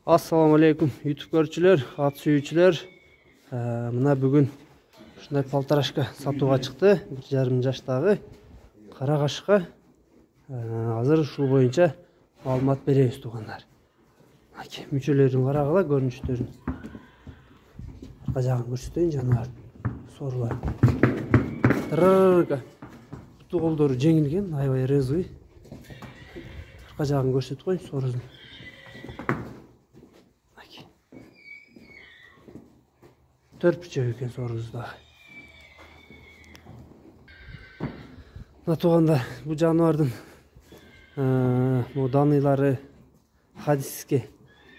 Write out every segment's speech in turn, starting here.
Assalamu alaikum YouTube көрүүчүлөр, ат сүйүүчүлөр. Мына бүгүн ушундай полторашка сатууга чыкты. 1,5 жаштагы кара кашка. Азыр ушул боюнча маалымат беребиз туугандар. Мүчөлөрүн карагыла, көрүнүштөрүн. Арка жагын көрсөтөйүн, жаныбар сорулар. Буту колдору жеңилген, аябай резвый. Арка жагын көрсөтүп коюн, сорузун. Төрпүчө экен сорузда. Мына туугандар, бул жаныбардын даныйлары хадиске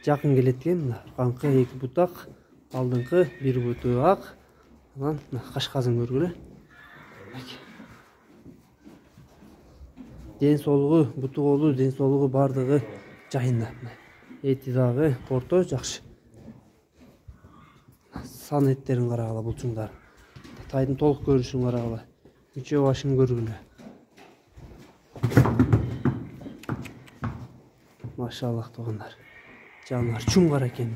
жакын келет экен. Аркаңкы 2 бутак, алдыңкы 1 буту ак. Анан кашказын көргүлө. Ден соолугу, буту колу, ден соолугу бардыгы жайында. Эти дагы орто жакшы. Сан эттерин карагыла булчуңдар. Тайдын толук көрүшүн карагыла. Мүчө башын көргүлө. Машаллах туугандар. Жаныбар чуңгар экен.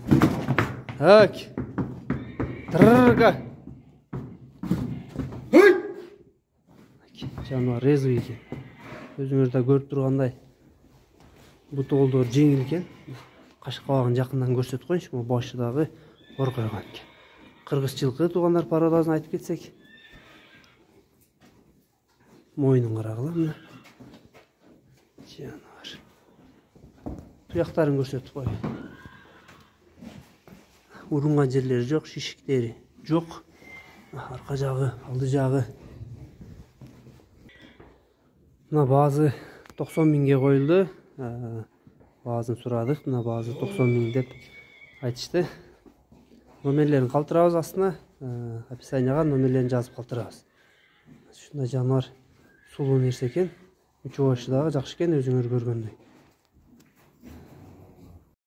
Жаныбар резвый экен. Өзүңөр да көрүп тургандай. Буту колдору жеңил экен. Кашкабагын жакындан көрсөтүп коюнчу. Бул башы дагы коркойгон экен. Кыргыз жылкы туугандар пародазын айтып кетсек. Мойнун карагыла мына. Жаныбар. Туяктарын көрсөтүп кой. Урунган жерлери жок, шишиктери жок. Арка жагы, алды жагы. Мына баазы 90 миңге коюлду. Баазын сурадык. Мына баазы 90 миң деп айтышты. Номерлерин калтырабыз астына, описанияга номерлерин жазып калтырабыз. Ушундай жаныбар сулуу нерсе экен. Мүчө башы дагы жакшы экен, өзүңөр көргөндөй.